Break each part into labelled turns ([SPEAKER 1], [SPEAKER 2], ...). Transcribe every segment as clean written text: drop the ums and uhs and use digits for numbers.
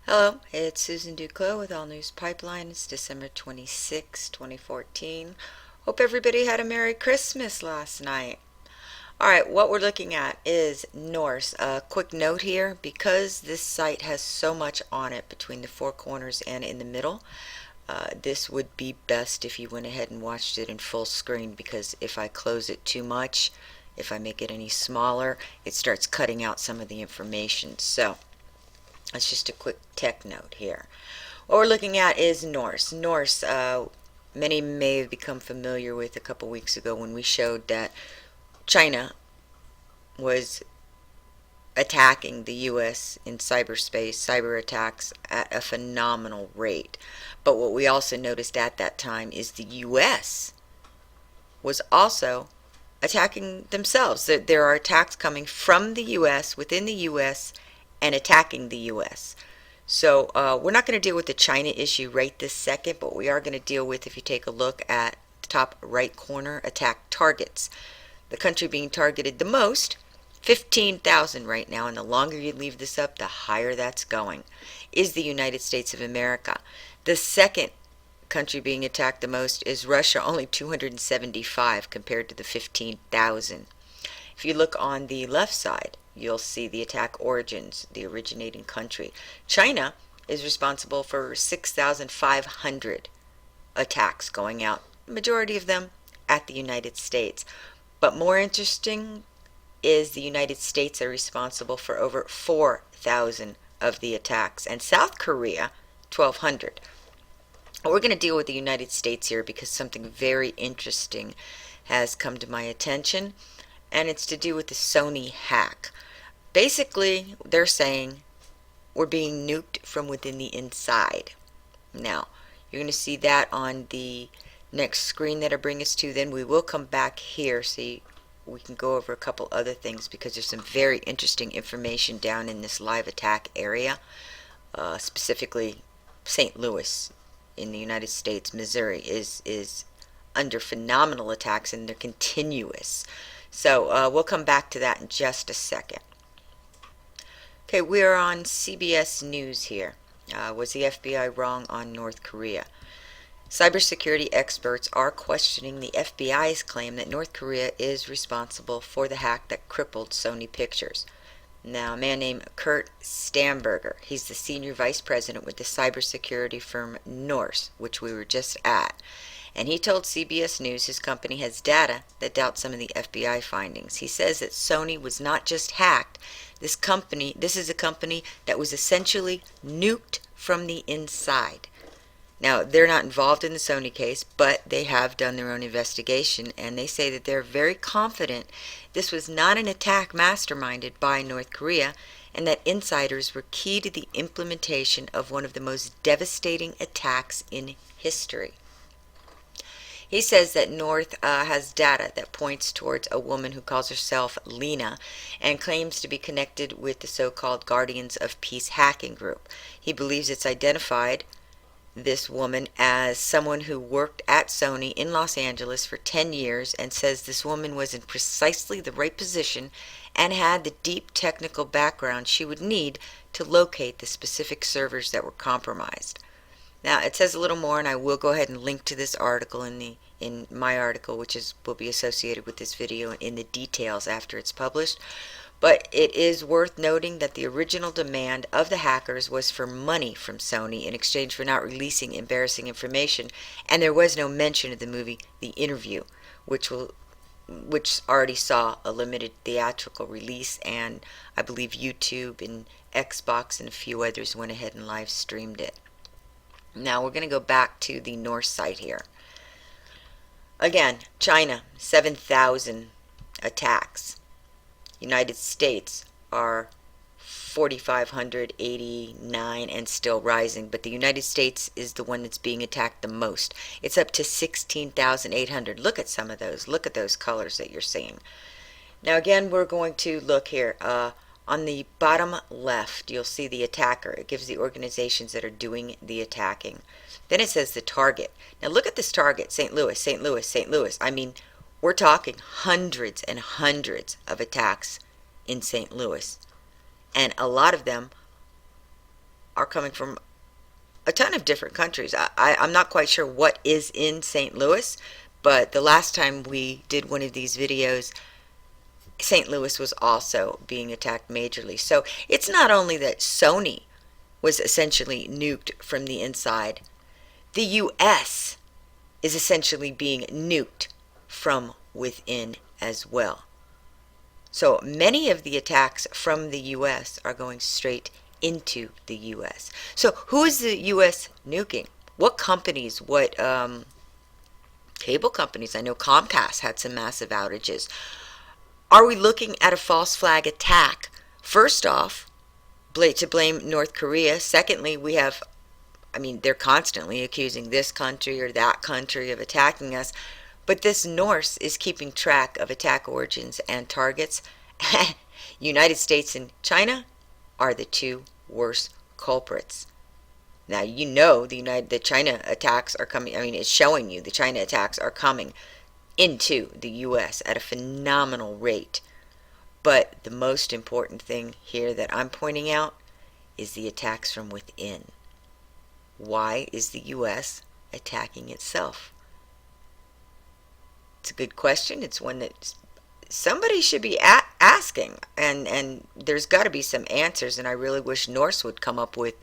[SPEAKER 1] Hello, it's Susan Duclos with All News Pipeline. It's December 26, 2014. Hope everybody had a Merry Christmas last night. All right, what we're looking at is Norse. A quick note here, because this site has so much on it between the four corners and in the middle, this would be best if you went ahead and watched it in full screen, because if I close it too much, if I make it any smaller, it starts cutting out some of the information. So that's just a quick tech note here. What we're looking at is Norse. Norse, many may have become familiar with a couple weeks ago when we showed that China was attacking the U.S. in cyberspace, cyber attacks at a phenomenal rate. But what we also noticed at that time is the U.S. was also attacking themselves. There are attacks coming from the U.S., within the U.S., and attacking the U.S. So we're not going to deal with the China issue right this second, but we are going to deal with, if you take a look at the top right corner, attack targets. The country being targeted the most, 15,000 right now, and the longer you leave this up, the higher that's going, is the United States of America. The second country being attacked the most is Russia, only 275 compared to the 15,000. If you look on the left side, you'll see the attack origins, the originating country. China is responsible for 6,500 attacks going out, majority of them at the United States. But more interesting is the United States are responsible for over 4,000 of the attacks, and South Korea, 1,200. We're going to deal with the United States here because something very interesting has come to my attention, and it's to do with the Sony hack. Basically, they're saying we're being nuked from within the inside. Now, you're going to see that on the next screen that I bring us to. Then we will come back here so we can go over a couple other things, because there's some very interesting information down in this live attack area, specifically St. Louis in the United States. Missouri is under phenomenal attacks, and they're continuous. So we'll come back to that in just a second. Okay, we're on CBS News here. Was the FBI wrong on North Korea? Cybersecurity experts are questioning the FBI's claim that North Korea is responsible for the hack that crippled Sony Pictures. Now, a man named Kurt Stamberger, he's the senior vice president with the cybersecurity firm Norse, which we were just at. And he told CBS News his company has data that doubts some of the FBI findings. He says that Sony was not just hacked. This is a company that was essentially nuked from the inside. Now, they're not involved in the Sony case, but they have done their own investigation, and they say that they're very confident this was not an attack masterminded by North Korea, and that insiders were key to the implementation of one of the most devastating attacks in history. He says that North has data that points towards a woman who calls herself Lena and claims to be connected with the so-called Guardians of Peace hacking group. He believes it's identified this woman as someone who worked at Sony in Los Angeles for 10 years, and says this woman was in precisely the right position and had the deep technical background she would need to locate the specific servers that were compromised. Now, it says a little more, and I will go ahead and link to this article in my article, which will be associated with this video in the details after it's published. But it is worth noting that the original demand of the hackers was for money from Sony in exchange for not releasing embarrassing information, and there was no mention of the movie The Interview, which already saw a limited theatrical release, and I believe YouTube and Xbox and a few others went ahead and live streamed it. Now we're going to go back to the North site here. Again, China, 7,000 attacks. United States are 4,589 and still rising, but the United States is the one that's being attacked the most. It's up to 16,800. Look at some of those. Look at those colors that you're seeing. Now again, we're going to look here. On the bottom left, you'll see the attacker. It gives the organizations that are doing the attacking. Then it says the target. Now look at this target, St. Louis, St. Louis, St. Louis. I mean, we're talking hundreds and hundreds of attacks in St. Louis. And a lot of them are coming from a ton of different countries. I'm not quite sure what is in St. Louis, but the last time we did one of these videos, St. Louis was also being attacked majorly. So it's not only that Sony was essentially nuked from the inside, the U.S. is essentially being nuked from within as well. So many of the attacks from the U.S. are going straight into the U.S. So who is the U.S. nuking? What companies? What cable companies? I know Comcast had some massive outages. Are we looking at a false flag attack? First off, to blame North Korea. Secondly, we have, I mean, they're constantly accusing this country or that country of attacking us. But this Norse is keeping track of attack origins and targets. United States and China are the two worst culprits. Now you know the China attacks are coming. I mean, it's showing you the China attacks are coming into the U.S. at a phenomenal rate. But the most important thing here that I'm pointing out is the attacks from within. Why is the U.S. attacking itself? It's a good question. It's one that somebody should be asking, and there's got to be some answers, and I really wish Norse would come up with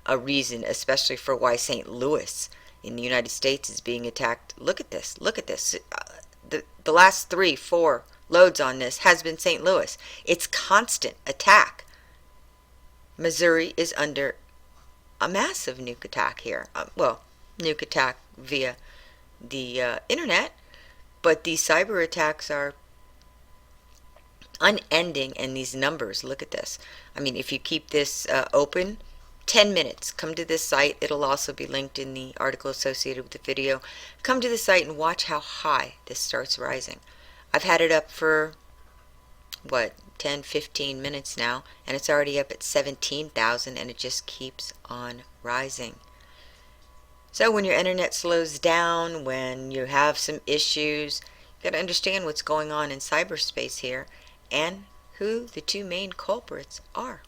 [SPEAKER 1] a reason, especially for why St. Louis in the United States is being attacked. Look at this. Look at this. The last 3-4 loads on this has been St. Louis. It's constant attack. Missouri is under a massive nuke attack here. Well, nuke attack via the internet, but these cyber attacks are unending, and these numbers, look at this. I mean, if you keep this open 10 minutes, come to this site. It'll also be linked in the article associated with the video. Come to the site and watch how high this starts rising. I've had it up for what, 10-15 minutes now, and it's already up at 17,000, and it just keeps on rising. So when your internet slows down, when you have some issues, you got to understand what's going on in cyberspace here and who the two main culprits are.